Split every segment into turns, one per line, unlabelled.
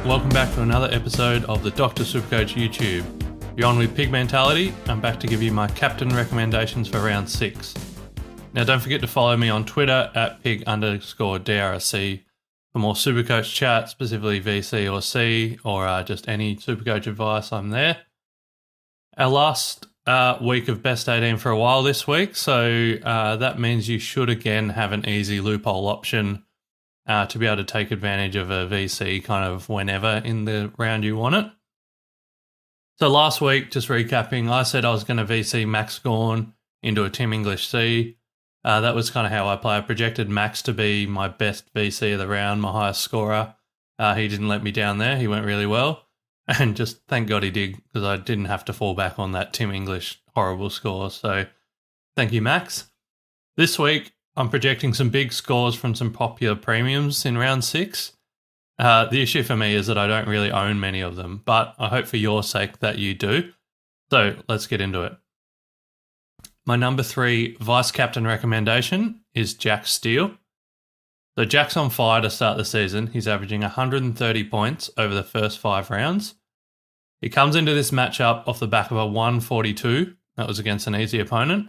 welcome back to another episode of the Dr. SuperCoach YouTube. You're on with Pig Mentality. I'm back to give you my captain recommendations for round 6. Now don't forget to follow me on Twitter at pig_DRC for more SuperCoach chat, specifically VC or C, or just any SuperCoach advice. I'm there. Our last week of best 18 for a while this week, so that means you should again have an easy loophole option to be able to take advantage of a VC kind of whenever in the round you want it. So last week, just recapping, I said I was going to VC Max Gawn into a Tim English C. That was kind of how I play. I projected Max to be my best VC of the round, my highest scorer. He didn't let me down there. He went really well. And just thank God he did, because I didn't have to fall back on that Tim English horrible score. So thank you, Max. This week, I'm projecting some big scores from some popular premiums in round 6. The issue for me is that I don't really own many of them, but I hope for your sake that you do. So let's get into it. My number 3 vice captain recommendation is Jack Steele. So Jack's on fire to start the season. He's averaging 130 points over the first 5 rounds. He comes into this matchup off the back of a 142. That was against an easy opponent.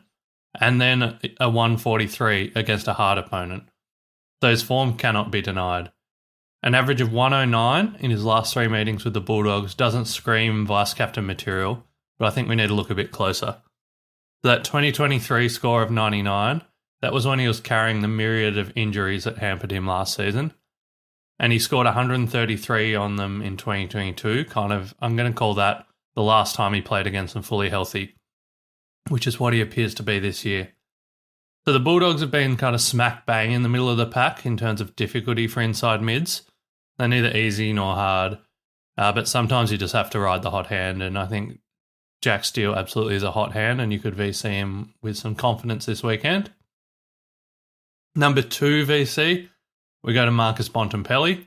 And then a 143 against a hard opponent. So his form cannot be denied. An average of 109 in his last 3 meetings with the Bulldogs doesn't scream vice-captain material, but I think we need to look a bit closer. That 2023 score of 99, that was when he was carrying the myriad of injuries that hampered him last season. And he scored 133 on them in 2022, I'm going to call that the last time he played against them fully healthy, which is what he appears to be this year. So the Bulldogs have been kind of smack bang in the middle of the pack in terms of difficulty for inside mids. They're neither easy nor hard, but sometimes you just have to ride the hot hand, and I think Jack Steele absolutely is a hot hand, and you could VC him with some confidence this weekend. Number 2 VC, we go to Marcus Bontempelli.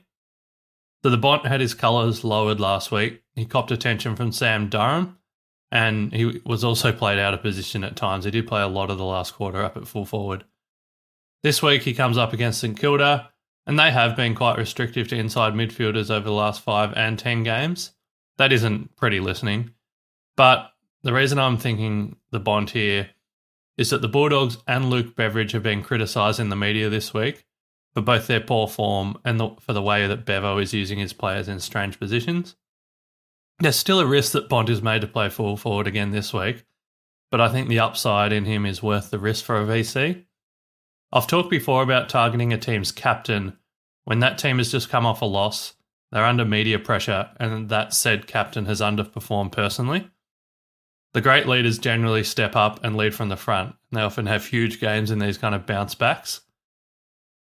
So the Bont had his colours lowered last week. He copped attention from Sam Durham, and he was also played out of position at times. He did play a lot of the last quarter up at full forward. This week he comes up against St Kilda, and they have been quite restrictive to inside midfielders over the last 5 and 10 games. That isn't pretty listening. But the reason I'm thinking the Bont here is that the Bulldogs and Luke Beveridge have been criticised in the media this week for both their poor form and for the way that Bevo is using his players in strange positions. There's still a risk that Bont is made to play full forward again this week, but I think the upside in him is worth the risk for a VC. I've talked before about targeting a team's captain when that team has just come off a loss, they're under media pressure, and that said captain has underperformed personally. The great leaders generally step up and lead from the front, and they often have huge games in these kind of bounce backs.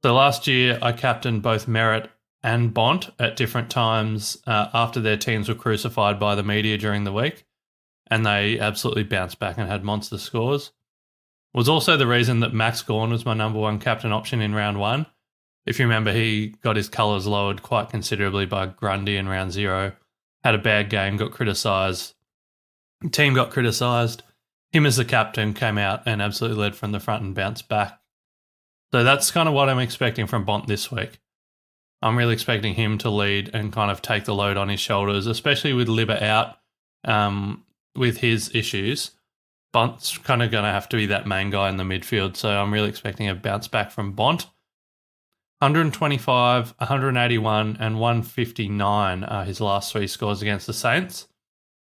So last year, I captained both Merritt and Bont at different times after their teams were crucified by the media during the week, and they absolutely bounced back and had monster scores. It was also the reason that Max Gawn was my number 1 captain option in round 1. If you remember, he got his colours lowered quite considerably by Grundy in round 0, had a bad game, got criticised. The team got criticised. Him as the captain came out and absolutely led from the front and bounced back. So that's kind of what I'm expecting from Bont this week. I'm really expecting him to lead and kind of take the load on his shoulders, especially with Libba out with his issues. Bont's kind of going to have to be that main guy in the midfield, so I'm really expecting a bounce back from Bont. 125, 181 and 159 are his last 3 scores against the Saints,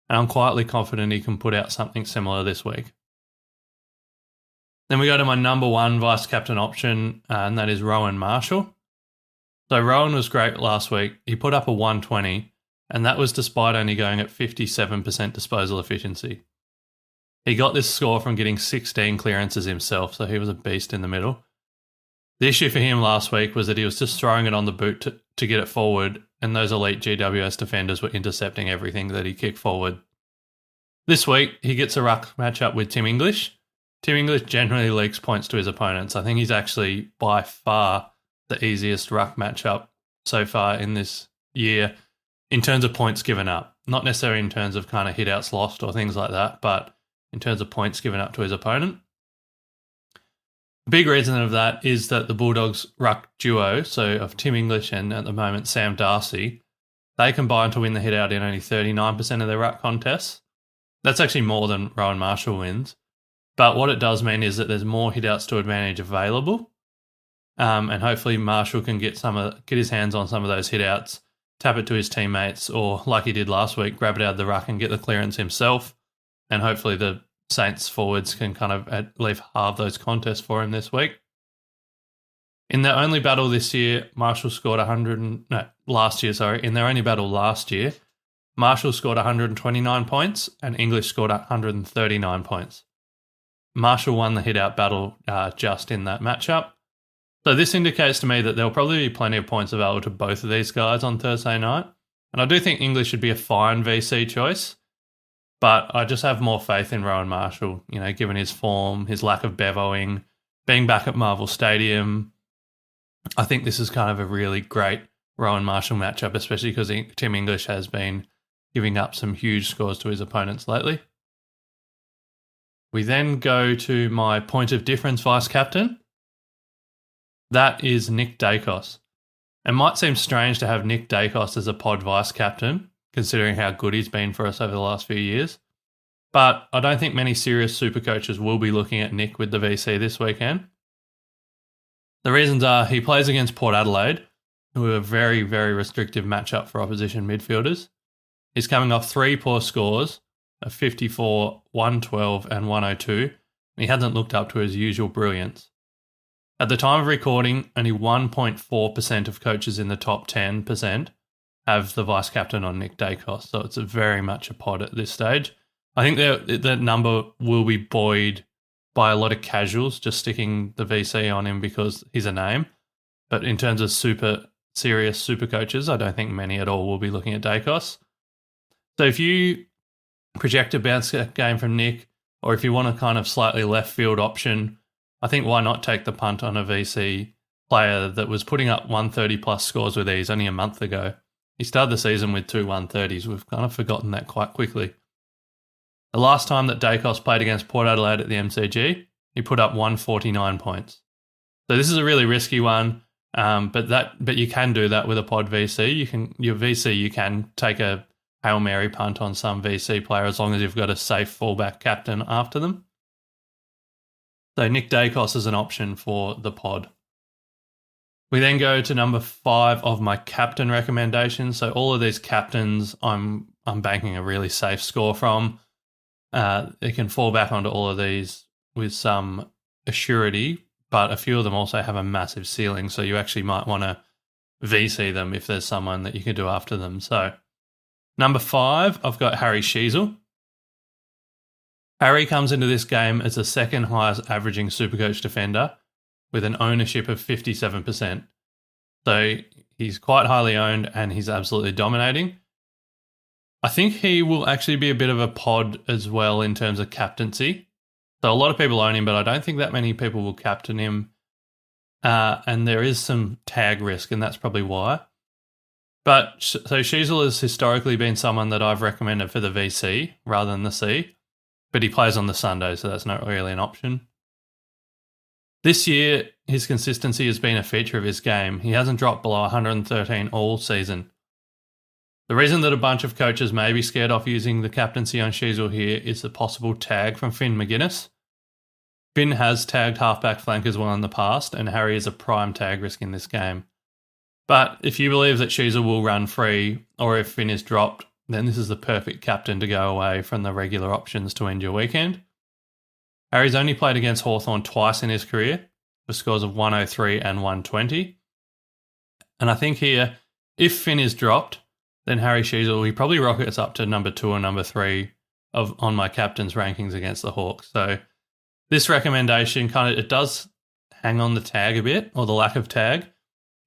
and I'm quietly confident he can put out something similar this week. Then we go to my number 1 vice-captain option, and that is Rowan Marshall. So Rowan was great last week. He put up a 120, and that was despite only going at 57% disposal efficiency. He got this score from getting 16 clearances himself, so he was a beast in the middle. The issue for him last week was that he was just throwing it on the boot to get it forward, and those elite GWS defenders were intercepting everything that he kicked forward. This week, he gets a ruck matchup with Tim English. Tim English generally leaks points to his opponents. I think he's actually by far the easiest ruck matchup so far in this year in terms of points given up. Not necessarily in terms of kind of hit-outs lost or things like that, but in terms of points given up to his opponent. The big reason of that is that the Bulldogs ruck duo, so of Tim English and at the moment Sam Darcy, they combined to win the hit-out in only 39% of their ruck contests. That's actually more than Rowan Marshall wins. But what it does mean is that there's more hit-outs to advantage available. And hopefully Marshall can get his hands on some of those hit-outs, tap it to his teammates, or like he did last week, grab it out of the ruck and get the clearance himself. And hopefully the Saints forwards can kind of at least halve those contests for him this week. In their only battle this year, Marshall scored last year. In their only battle last year, Marshall scored 129 points and English scored 139 points. Marshall won the hit-out battle just in that matchup. So this indicates to me that there'll probably be plenty of points available to both of these guys on Thursday night. And I do think English should be a fine VC choice, but I just have more faith in Rowan Marshall, given his form, his lack of bevoing, being back at Marvel Stadium. I think this is kind of a really great Rowan Marshall matchup, especially because Tim English has been giving up some huge scores to his opponents lately. We then go to my point of difference vice captain. That is Nick Daicos. It might seem strange to have Nick Daicos as a pod vice captain, considering how good he's been for us over the last few years. But I don't think many serious super coaches will be looking at Nick with the VC this weekend. The reasons are he plays against Port Adelaide, who are a very, very restrictive matchup for opposition midfielders. He's coming off 3 poor scores of 54, 112 and 102. And he hasn't looked up to his usual brilliance. At the time of recording, only 1.4% of coaches in the top 10% have the vice captain on Nick Daicos, so it's very much a pod at this stage. I think that number will be buoyed by a lot of casuals just sticking the VC on him because he's a name. But in terms of serious super coaches, I don't think many at all will be looking at Daicos. So if you project a bounce game from Nick, or if you want a kind of slightly left field option, I think why not take the punt on a VC player that was putting up 130 plus scores with ease only a month ago. He started the season with 2 130s. We've kind of forgotten that quite quickly. The last time that Daicos played against Port Adelaide at the MCG, he put up 149 points. So this is a really risky one, but you can do that with a pod VC. You can take a Hail Mary punt on some VC player as long as you've got a safe fullback captain after them. So Nick Daicos is an option for the pod. We then go to number 5 of my captain recommendations. So all of these captains I'm banking a really safe score from. They can fall back onto all of these with some assurity, but a few of them also have a massive ceiling, so you actually might want to VC them if there's someone that you can do after them. So number 5, I've got Harry Sheezel. Harry comes into this game as the second highest averaging Supercoach defender with an ownership of 57%. So he's quite highly owned and he's absolutely dominating. I think he will actually be a bit of a pod as well in terms of captaincy. So a lot of people own him, but I don't think that many people will captain him. And there is some tag risk, and that's probably why. But so Sheezel has historically been someone that I've recommended for the VC rather than the C, but he plays on the Sunday, so that's not really an option. This year, his consistency has been a feature of his game. He hasn't dropped below 113 all season. The reason that a bunch of coaches may be scared off using the captaincy on Sheezel here is the possible tag from Finn McGuinness. Finn has tagged halfback flank as well in the past, and Harry is a prime tag risk in this game. But if you believe that Sheezel will run free, or if Finn is dropped, then this is the perfect captain to go away from the regular options to end your weekend. Harry's only played against Hawthorn twice in his career, for scores of 103 and 120. And I think here, if Finn is dropped, then Harry Sheezel, he probably rockets up to number 2 or number 3 on my captain's rankings against the Hawks. So this recommendation it does hang on the tag a bit, or the lack of tag.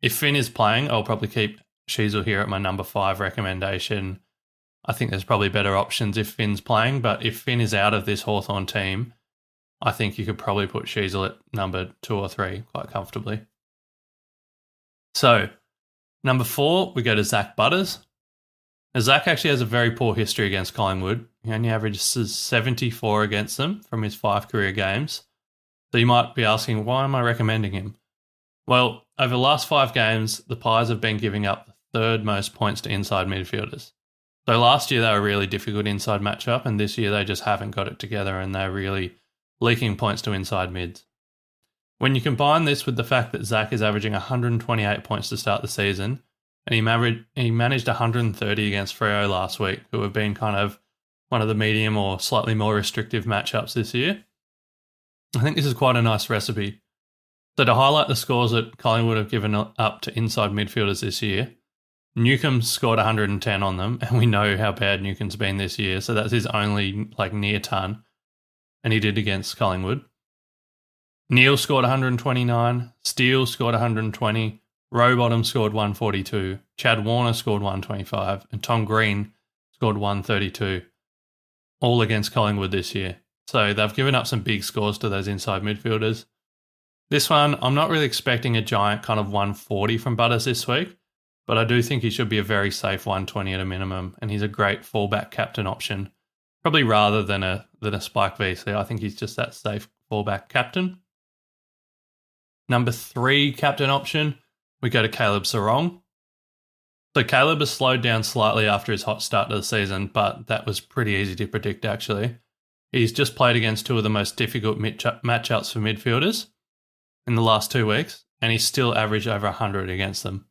If Finn is playing, I'll probably keep Sheezel here at my number 5 recommendation. I think there's probably better options if Finn's playing, but if Finn is out of this Hawthorn team, I think you could probably put Sheezel at number 2 or 3 quite comfortably. So, number 4, we go to Zach Butters. Now, Zach actually has a very poor history against Collingwood. He only averages 74 against them from his 5 career games. So you might be asking, why am I recommending him? Well, over the last 5 games, the Pies have been giving up the third most points to inside midfielders. So last year they were a really difficult inside matchup, and this year they just haven't got it together and they're really leaking points to inside mids. When you combine this with the fact that Zach is averaging 128 points to start the season, and he managed 130 against Freo last week, who have been kind of one of the medium or slightly more restrictive matchups this year, I think this is quite a nice recipe. So to highlight the scores that Collingwood have given up to inside midfielders this year, Newcombe scored 110 on them, and we know how bad Newcombe's been this year, so that's his only near ton, and he did against Collingwood. Neil scored 129, Steele scored 120, Rowbottom scored 142, Chad Warner scored 125, and Tom Green scored 132, all against Collingwood this year. So they've given up some big scores to those inside midfielders. This one, I'm not really expecting a giant kind of 140 from Butters this week, but I do think he should be a very safe 120 at a minimum, and he's a great fallback captain option, probably rather than a Spike VC. I think he's just that safe fallback captain. Number 3 captain option, we go to Caleb Sarong. So Caleb has slowed down slightly after his hot start to the season, but that was pretty easy to predict actually. He's just played against 2 of the most difficult matchups for midfielders in the last 2 weeks, and he's still averaged over 100 against them.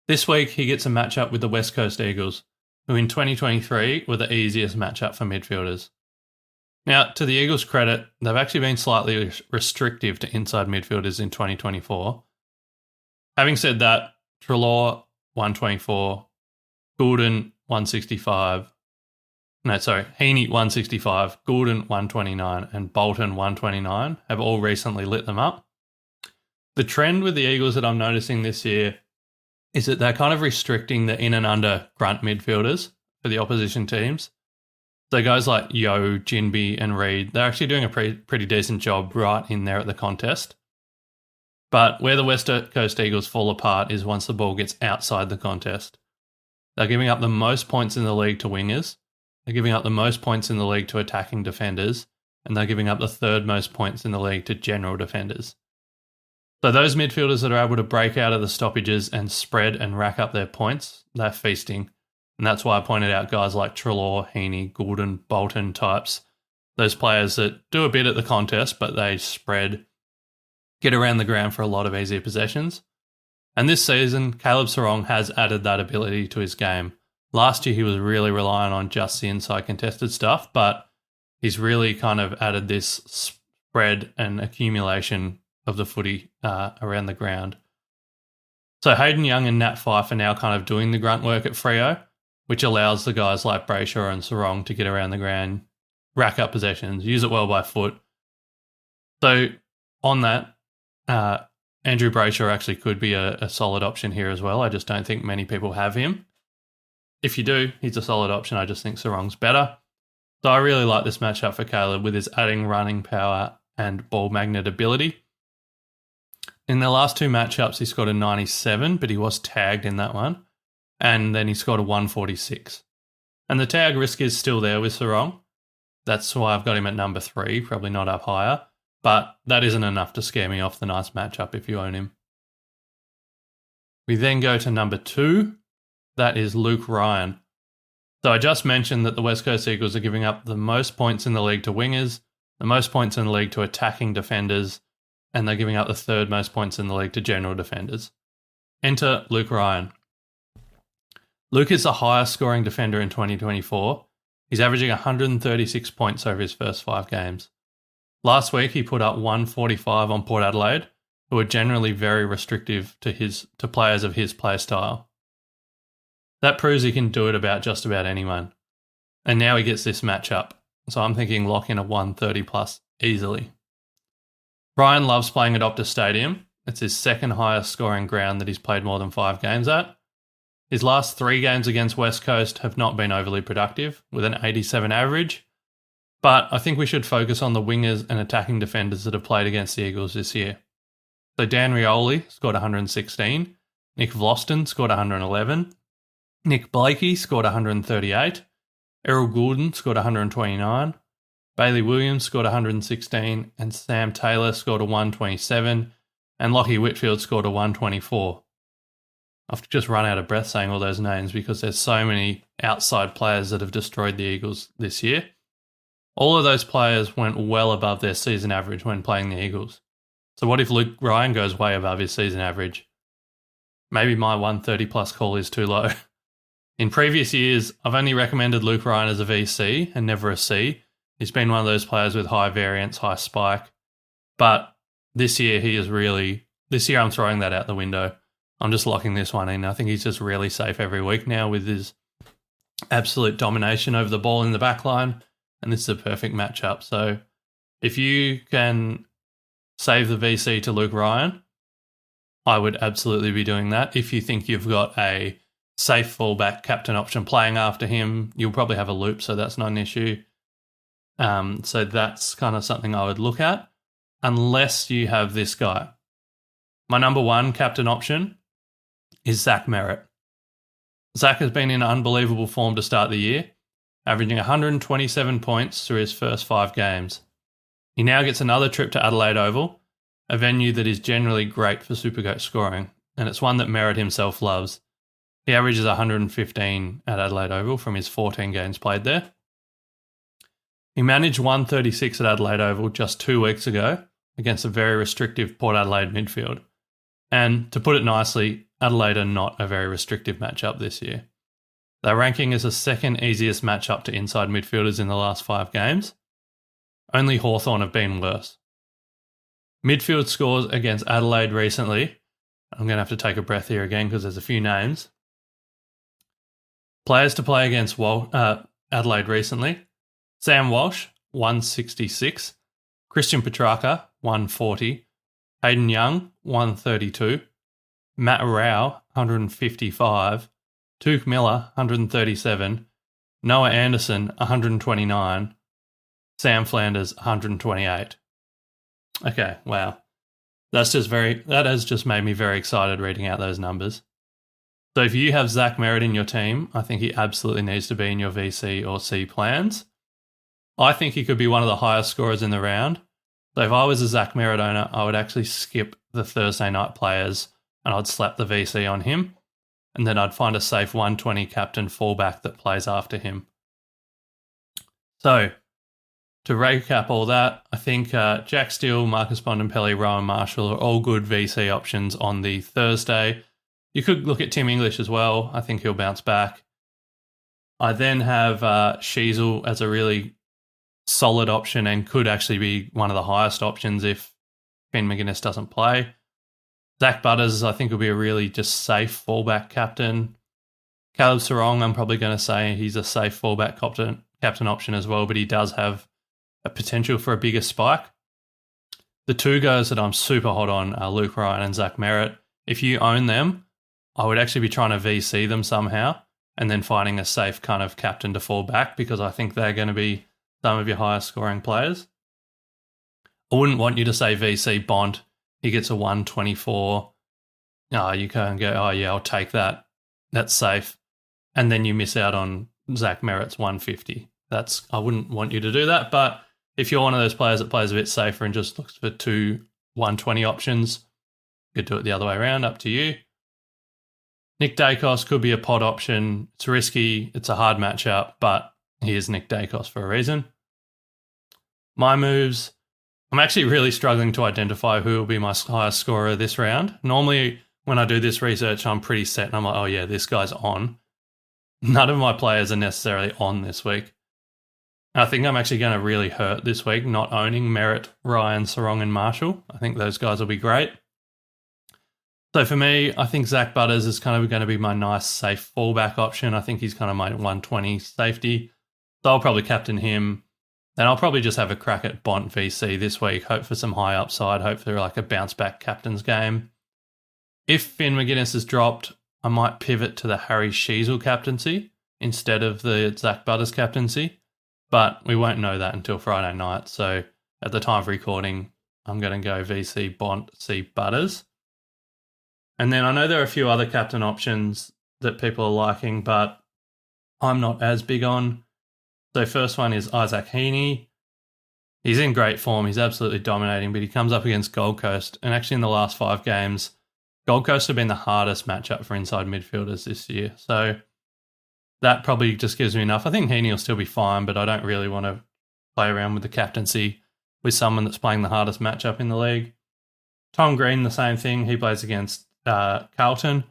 This week, he gets a matchup with the West Coast Eagles, who in 2023 were the easiest matchup for midfielders. Now, to the Eagles' credit, they've actually been slightly restrictive to inside midfielders in 2024. Having said that, Treloar, 124, Heaney, 165, Goulden, 129, and Bolton, 129, have all recently lit them up. The trend with the Eagles that I'm noticing this year is that they're kind of restricting the in and under grunt midfielders for the opposition teams. So guys like Yo, Jinby and Reed, they're actually doing a pretty decent job right in there at the contest. But where the West Coast Eagles fall apart is once the ball gets outside the contest. They're giving up the most points in the league to wingers, they're giving up the most points in the league to attacking defenders, and they're giving up the third most points in the league to general defenders. So those midfielders that are able to break out of the stoppages and spread and rack up their points, they're feasting. And that's why I pointed out guys like Treloar, Heaney, Goulden, Bolton types, those players that do a bit at the contest, but they spread, get around the ground for a lot of easier possessions. And this season, Caleb Sarong has added that ability to his game. Last year, he was really relying on just the inside contested stuff, but he's really kind of added this spread and accumulation of the footy around the ground. So Hayden Young and Nat Fyfe are now kind of doing the grunt work at Freo, which allows the guys like Brayshaw and Sarong to get around the ground, rack up possessions, use it well by foot. So on that, Andrew Brayshaw actually could be a solid option here as well. I just don't think many people have him. If you do, he's a solid option. I just think Sarong's better. So I really like this matchup for Caleb with his adding running power and ball magnet ability. In the last 2 matchups, he scored a 97, but he was tagged in that one. And then he scored a 146. And the tag risk is still there with Sarong. That's why I've got him at number 3, probably not up higher. But that isn't enough to scare me off the nice matchup if you own him. We then go to number 2. That is Luke Ryan. So I just mentioned that the West Coast Eagles are giving up the most points in the league to wingers, the most points in the league to attacking defenders, and they're giving up the third most points in the league to general defenders. Enter Luke Ryan. Luke is the highest scoring defender in 2024. He's averaging 136 points over his first 5 games. Last week, he put up 145 on Port Adelaide, who are generally very restrictive to players of his play style. That proves he can do it about just about anyone. And now he gets this matchup, so I'm thinking lock in a 130 plus easily. Ryan loves playing at Optus Stadium. It's his second highest scoring ground that he's played more than 5 games at. His last 3 games against West Coast have not been overly productive, with an 87 average. But I think we should focus on the wingers and attacking defenders that have played against the Eagles this year. So Dan Rioli scored 116, Nick Vlaston scored 111, Nick Blakey scored 138, Errol Goulden scored 129, Bailey Williams scored 116, and Sam Taylor scored a 127, and Lachie Whitfield scored a 124. I've just run out of breath saying all those names because there's so many outside players that have destroyed the Eagles this year. All of those players went well above their season average when playing the Eagles. So what if Luke Ryan goes way above his season average? Maybe my 130 plus call is too low. In previous years, I've only recommended Luke Ryan as a VC and never a C. He's been one of those players with high variance, high spike. But this year I'm throwing that out the window. I'm just locking this one in. I think he's just really safe every week now with his absolute domination over the ball in the back line. And this is a perfect matchup. So if you can save the VC to Luke Ryan, I would absolutely be doing that. If you think you've got a safe fullback captain option playing after him, you'll probably have a loop, so that's not an issue. So that's kind of something I would look at, unless you have this guy. My number one captain option is Zach Merritt. Zach has been in unbelievable form to start the year, averaging 127 points through his first 5 games. He now gets another trip to Adelaide Oval, a venue that is generally great for SuperCoach scoring, and it's one that Merritt himself loves. He averages 115 at Adelaide Oval from his 14 games played there. He managed 136 at Adelaide Oval just 2 weeks ago against a very restrictive Port Adelaide midfield. And to put it nicely, Adelaide are not a very restrictive matchup this year. Their ranking is the second easiest matchup to inside midfielders in the last 5 games. Only Hawthorn have been worse. Midfield scores against Adelaide recently. I'm going to have to take a breath here again because there's a few names. Players to play against Adelaide recently. Sam Walsh, 166. Christian Petrarca, 140. Hayden Young, 132. Matt Rao, 155. Tuke Miller, 137. Noah Anderson, 129. Sam Flanders, 128. Okay, wow. That has just made me very excited reading out those numbers. So if you have Zach Merritt in your team, I think he absolutely needs to be in your VC or C plans. I think he could be one of the highest scorers in the round. So if I was a Zach Merritt owner, I would actually skip the Thursday night players and I'd slap the VC on him. And then I'd find a safe 120 captain fullback that plays after him. So to recap all that, I think Jack Steele, Marcus Bontempelli, Rowan Marshall are all good VC options on the Thursday. You could look at Tim English as well. I think he'll bounce back. I then have Sheasel as a really solid option and could actually be one of the highest options if Finn McGuinness doesn't play. Zach Butters, I think, will be a really just safe fullback captain. Caleb Sarong, I'm probably going to say he's a safe fullback captain option as well, but he does have a potential for a bigger spike. The 2 guys that I'm super hot on are Luke Ryan and Zach Merritt. If you own them, I would actually be trying to VC them somehow and then finding a safe kind of captain to fall back because I think they're going to be some of your highest scoring players. I wouldn't want you to say VC Bont. He gets a 124. You can't go, oh yeah, I'll take that. That's safe. And then you miss out on Zach Merritt's 150. I wouldn't want you to do that. But if you're one of those players that plays a bit safer and just looks for 2 120 options, you could do it the other way around, up to you. Nick Dacos could be a pod option. It's risky. It's a hard matchup, but he is Nick Dacos for a reason. My moves, I'm actually really struggling to identify who will be my highest scorer this round. Normally, when I do this research, I'm pretty set and I'm like, oh yeah, this guy's on. None of my players are necessarily on this week. I think I'm actually going to really hurt this week not owning Merritt, Ryan, Sarong and Marshall. I think those guys will be great. So for me, I think Zach Butters is kind of going to be my nice safe fallback option. I think he's kind of my 120 safety. So I'll probably captain him. Then I'll probably just have a crack at Bont VC this week, hope for some high upside, hope for like a bounce back captain's game. If Finn McGuinness is dropped, I might pivot to the Harry Sheasel captaincy instead of the Zach Butters captaincy, but we won't know that until Friday night. So at the time of recording, I'm going to go VC Bont, C Butters. And then I know there are a few other captain options that people are liking, but I'm not as big on. So first one is Isaac Heaney. He's in great form. He's absolutely dominating, but he comes up against Gold Coast. And actually in the last 5 games, Gold Coast have been the hardest matchup for inside midfielders this year. So that probably just gives me enough. I think Heaney will still be fine, but I don't really want to play around with the captaincy with someone that's playing the hardest matchup in the league. Tom Green, the same thing. He plays against Carlton.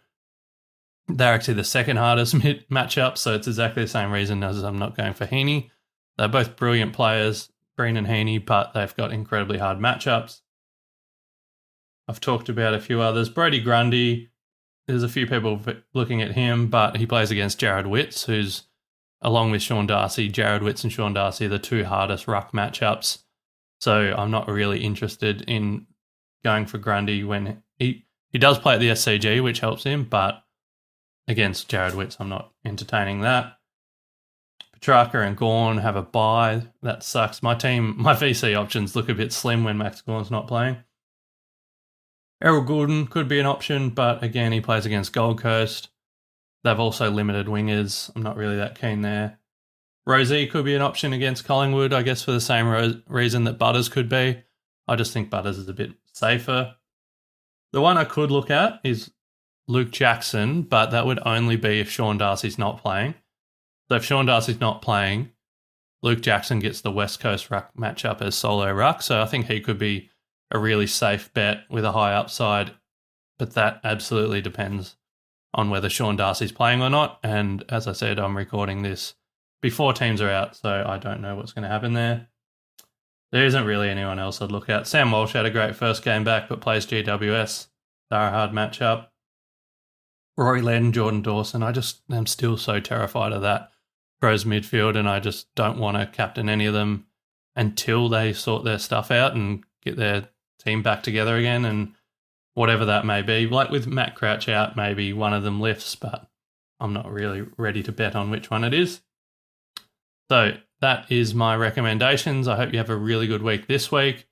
They're actually the second hardest matchup, so it's exactly the same reason as I'm not going for Heaney. They're both brilliant players, Green and Heaney, but they've got incredibly hard matchups. I've talked about a few others. Brodie Grundy, there's a few people looking at him, but he plays against Jared Witts, who's, along with Sean Darcy, Jared Witts and Sean Darcy are the two hardest ruck matchups. So I'm not really interested in going for Grundy when he does play at the SCG, which helps him, but against Jared Witts, I'm not entertaining that. Petrarca and Gawn have a bye. That sucks. My VC options look a bit slim when Max Gawn's not playing. Errol Goulden could be an option, but again, he plays against Gold Coast. They've also limited wingers. I'm not really that keen there. Rosie could be an option against Collingwood, I guess for the same reason that Butters could be. I just think Butters is a bit safer. The one I could look at is Luke Jackson, but that would only be if Sean Darcy's not playing. So if Sean Darcy's not playing, Luke Jackson gets the West Coast ruck matchup as solo ruck, so I think he could be a really safe bet with a high upside, but that absolutely depends on whether Sean Darcy's playing or not, and as I said, I'm recording this before teams are out, so I don't know what's going to happen there. There isn't really anyone else I'd look at. Sam Walsh had a great first game back, but plays GWS. They're a hard matchup. Rory Laird and Jordan Dawson, I just am still so terrified of that Crows midfield, and I just don't want to captain any of them until they sort their stuff out and get their team back together again, and whatever that may be. Like with Matt Crouch out, maybe one of them lifts, but I'm not really ready to bet on which one it is. So that is my recommendations. I hope you have a really good week this week.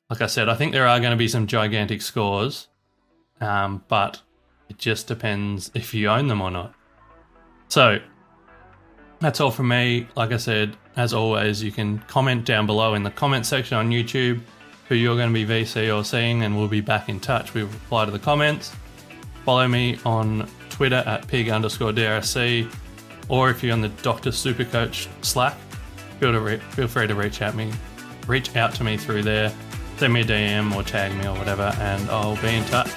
Like I said, I think there are going to be some gigantic scores, but it just depends if you own them or not. So that's all from me. Like I said, as always, you can comment down below in the comment section on YouTube who you're going to be VC or seeing, and we'll be back in touch. We'll reply to the comments. Follow me on Twitter at pig_DRSC, or if you're on the Dr. SuperCoach Slack, feel free to reach out to me through there. Send me a DM or tag me or whatever, and I'll be in touch.